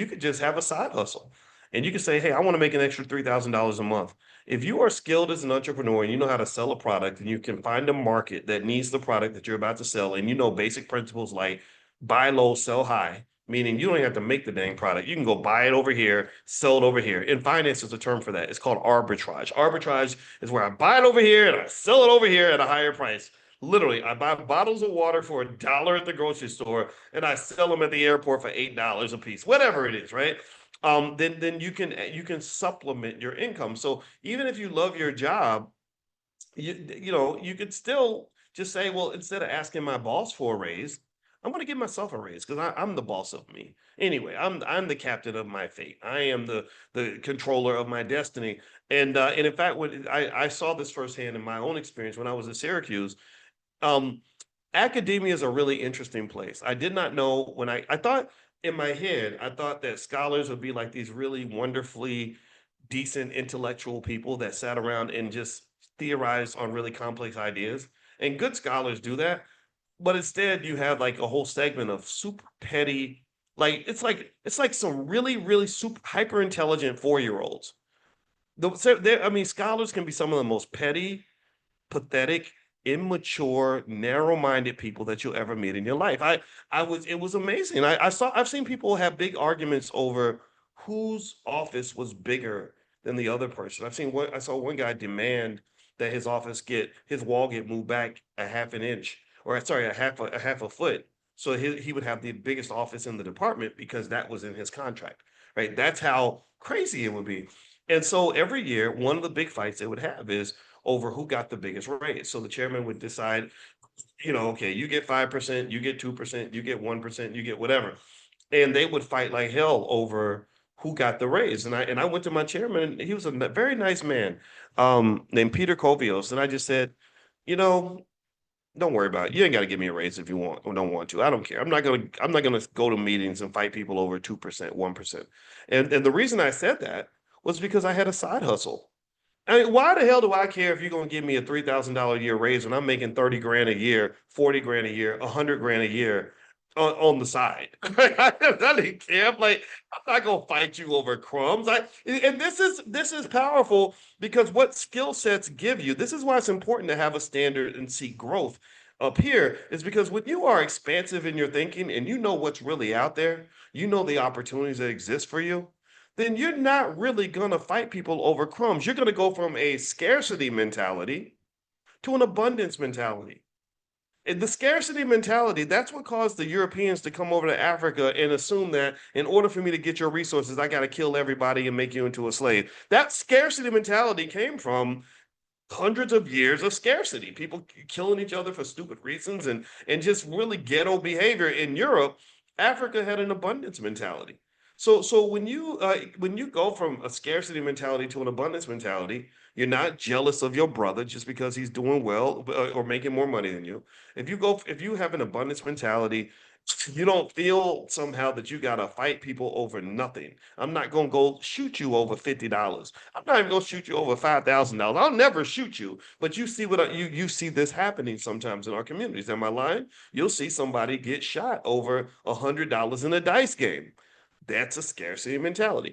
you could just have a side hustle and you can say, hey, I want to make an extra $3,000 a month. If you are skilled as an entrepreneur and you know how to sell a product and you can find a market that needs the product that you're about to sell, and you know basic principles like buy low, sell high, meaning you don't even have to make the dang product. You can go buy it over here, sell it over here. In finance, is a term for that. It's called arbitrage. Arbitrage is where I buy it over here and I sell it over here at a higher price. Literally, I buy bottles of water for $1 at the grocery store and I sell them at the airport for $8 a piece, whatever it is, right? Then you can supplement your income. So even if you love your job, you could still just say, well, instead of asking my boss for a raise, I'm going to give myself a raise because I'm the boss of me. Anyway, I'm the captain of my fate. I am the controller of my destiny. And in fact, when I saw this firsthand in my own experience when I was at Syracuse, um, academia is a really interesting place. I did not know when I thought in my head, I thought that scholars would be like these really wonderfully decent intellectual people that sat around and just theorized on really complex ideas. And good scholars do that. But instead, you have like a whole segment of super petty, like it's like some really, really super hyper intelligent 4 year olds. I mean, scholars can be some of the most petty, pathetic, immature, narrow-minded people that you'll ever meet in your life. It was amazing. I've seen people have big arguments over whose office was bigger than the other person. I saw one guy demand that his wall get moved back a half an inch, or sorry, a half a foot. So he would have the biggest office in the department because that was in his contract, right? That's how crazy it would be. And so every year, one of the big fights they would have is over who got the biggest raise. So the chairman would decide, okay, you get 5%, you get 2%, you get 1%, you get whatever. And they would fight like hell over who got the raise. And I went to my chairman, and he was a very nice man, named Peter Kovios. And I just said, you know, don't worry about it. You ain't got to give me a raise if you want or don't want to. I don't care. I'm not gonna go to meetings and fight people over 2%, 1%. And the reason I said that was because I had a side hustle. I mean, why the hell do I care if you're gonna give me a $3,000 a year raise when I'm making 30 grand a year, 40 grand a year, 100 grand a year on the side? I don't care. I'm like, I'm not gonna fight you over crumbs. And this is powerful because what skill sets give you. This is why it's important to have a standard and see growth up here. Is because when you are expansive in your thinking and you know what's really out there, you know the opportunities that exist for you, then you're not really going to fight people over crumbs. You're going to go from a scarcity mentality to an abundance mentality. And the scarcity mentality, that's what caused the Europeans to come over to Africa and assume that in order for me to get your resources, I got to kill everybody and make you into a slave. That scarcity mentality came from hundreds of years of scarcity, people killing each other for stupid reasons and just really ghetto behavior in Europe. Africa had an abundance mentality. So when you go from a scarcity mentality to an abundance mentality, you're not jealous of your brother just because he's doing well or making more money than you. If you have an abundance mentality, you don't feel somehow that you gotta fight people over nothing. I'm not gonna go shoot you over $50. I'm not even gonna shoot you over $5,000. I'll never shoot you. But you see you see this happening sometimes in our communities. Am I lying? You'll see somebody get shot over $100 in a dice game. That's a scarcity mentality.